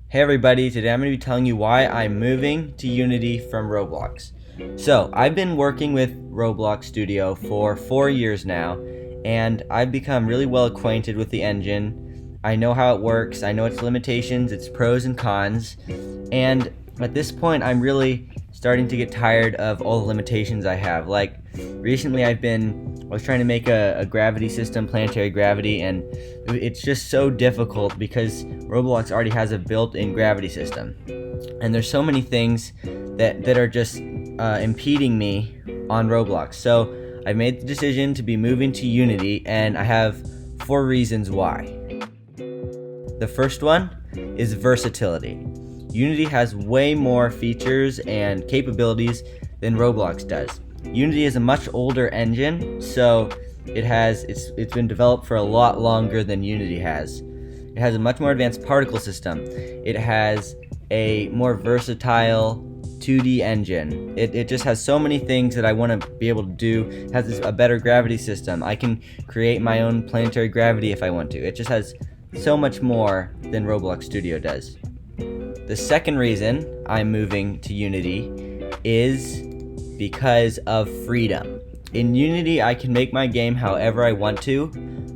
Hey everybody, today I'm going to be telling you why I'm moving to Unity from Roblox. So, I've been working with Roblox Studio for 4 years now, and I've become really well acquainted with the engine. I know how it works, I know its limitations, its pros and cons, and at this point I'm really starting to get tired of all the limitations I have. Like, recently I was trying to make a gravity system, planetary gravity, and it's just so difficult because Roblox already has a built-in gravity system, and there's so many things that are just impeding me on Roblox. So I made the decision to be moving to Unity, and I have 4 reasons why. The first one is versatility. Unity has way more features and capabilities than Roblox does. Unity is a much older engine, so it's been developed for a lot longer than Unity has. It has a much more advanced particle system. It has a more versatile 2D engine. It just has so many things that I want to be able to do. It has a better gravity system. I can create my own planetary gravity if I want to. It just has so much more than Roblox Studio does. The second reason I'm moving to Unity is because of freedom. In Unity, I can make my game however I want to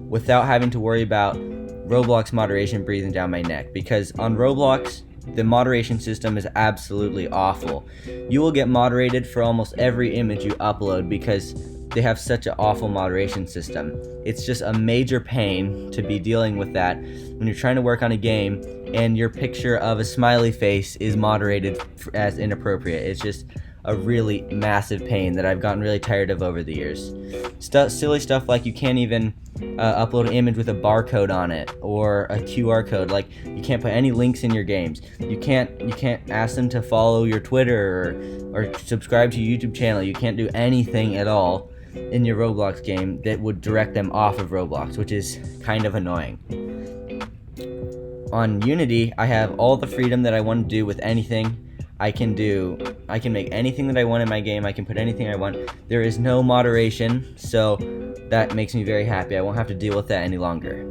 without having to worry about Roblox moderation breathing down my neck, because on Roblox, the moderation system is absolutely awful. You will get moderated for almost every image you upload because they have such an awful moderation system. It's just a major pain to be dealing with that when you're trying to work on a game and your picture of a smiley face is moderated as inappropriate. It's just a really massive pain that I've gotten really tired of over the years. Silly stuff like you can't even upload an image with a barcode on it or a QR code. Like, you can't put any links in your games. You can't ask them to follow your Twitter or subscribe to your YouTube channel. You can't do anything at all in your Roblox game that would direct them off of Roblox, which is kind of annoying. On Unity, I have all the freedom that I want to do with anything. I can make anything that I want in my game. I can put anything I want. There is no moderation, so that makes me very happy. I won't have to deal with that any longer.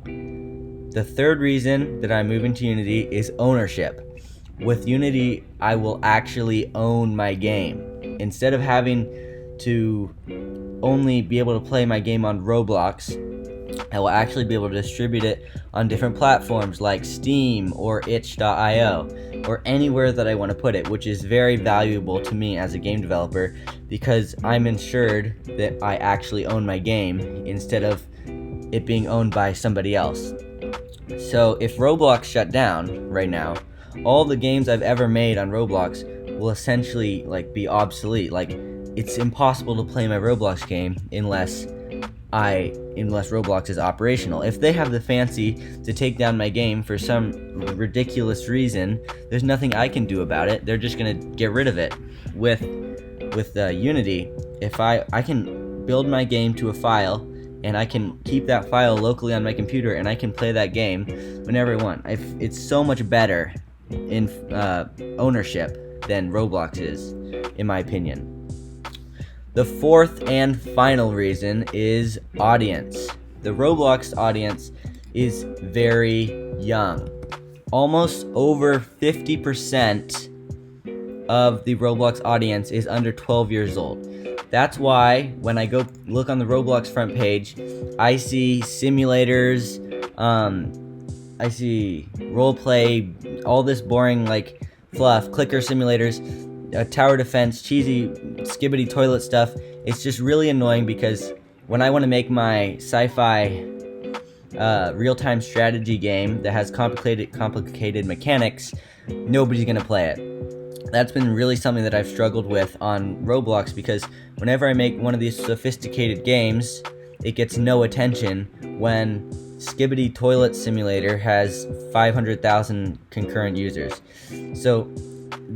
The third reason that I'm moving to Unity is ownership. With Unity, I will actually own my game. Instead of having to only be able to play my game on Roblox, I will actually be able to distribute it on different platforms like Steam or itch.io or anywhere that I want to put it, which is very valuable to me as a game developer because I'm ensured that I actually own my game instead of it being owned by somebody else. So if Roblox shut down right now, all the games I've ever made on Roblox will essentially be obsolete. It's impossible to play my Roblox game unless Roblox is operational. If they have the fancy to take down my game for some ridiculous reason, there's nothing I can do about it. They're just gonna get rid of it. With Unity, if I can build my game to a file, and I can keep that file locally on my computer, and I can play that game whenever I want. It's so much better in ownership than Roblox is, in my opinion. The fourth and final reason is audience. The Roblox audience is very young. Almost over 50% of the Roblox audience is under 12 years old. That's why when I go look on the Roblox front page, I see simulators, I see roleplay, all this boring fluff, clicker simulators, tower defense, cheesy skibbity toilet stuff. It's just really annoying because when I want to make my sci-fi real-time strategy game that has complicated mechanics, nobody's gonna play it. That's been really something that I've struggled with on Roblox because whenever I make one of these sophisticated games, it gets no attention when Skibbity Toilet Simulator has 500,000 concurrent users. So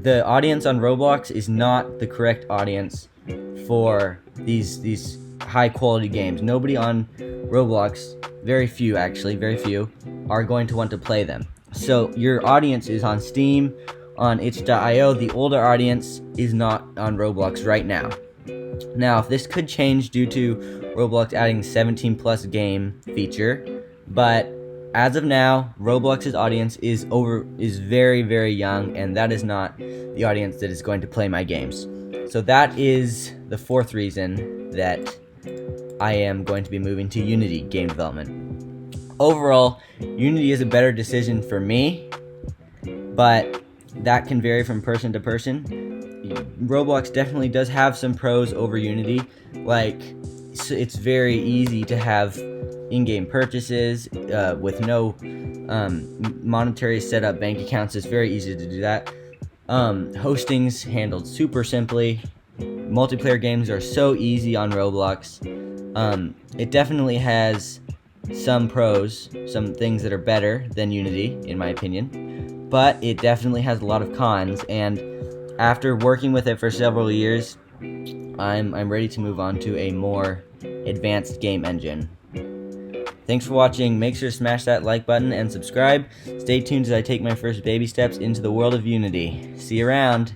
the audience on Roblox is not the correct audience for these high quality games. Nobody on Roblox, very few, are going to want to play them. So your audience is on Steam, on itch.io. The older audience is not on Roblox right now. Now, this could change due to Roblox adding 17 plus game feature, but as of now, Roblox's audience is very, very young, and that is not the audience that is going to play my games. So that is the fourth reason that I am going to be moving to Unity game development. Overall, Unity is a better decision for me, but that can vary from person to person. Roblox definitely does have some pros over Unity, like it's very easy to have in-game purchases with no monetary setup bank accounts. It's very easy to do that. Hosting's handled super simply. Multiplayer games are so easy on Roblox. It definitely has some pros, some things that are better than Unity, in my opinion, but it definitely has a lot of cons, and after working with it for several years, I'm ready to move on to a more advanced game engine. Thanks for watching. Make sure to smash that like button and subscribe. Stay tuned as I take my first baby steps into the world of Unity. See you around.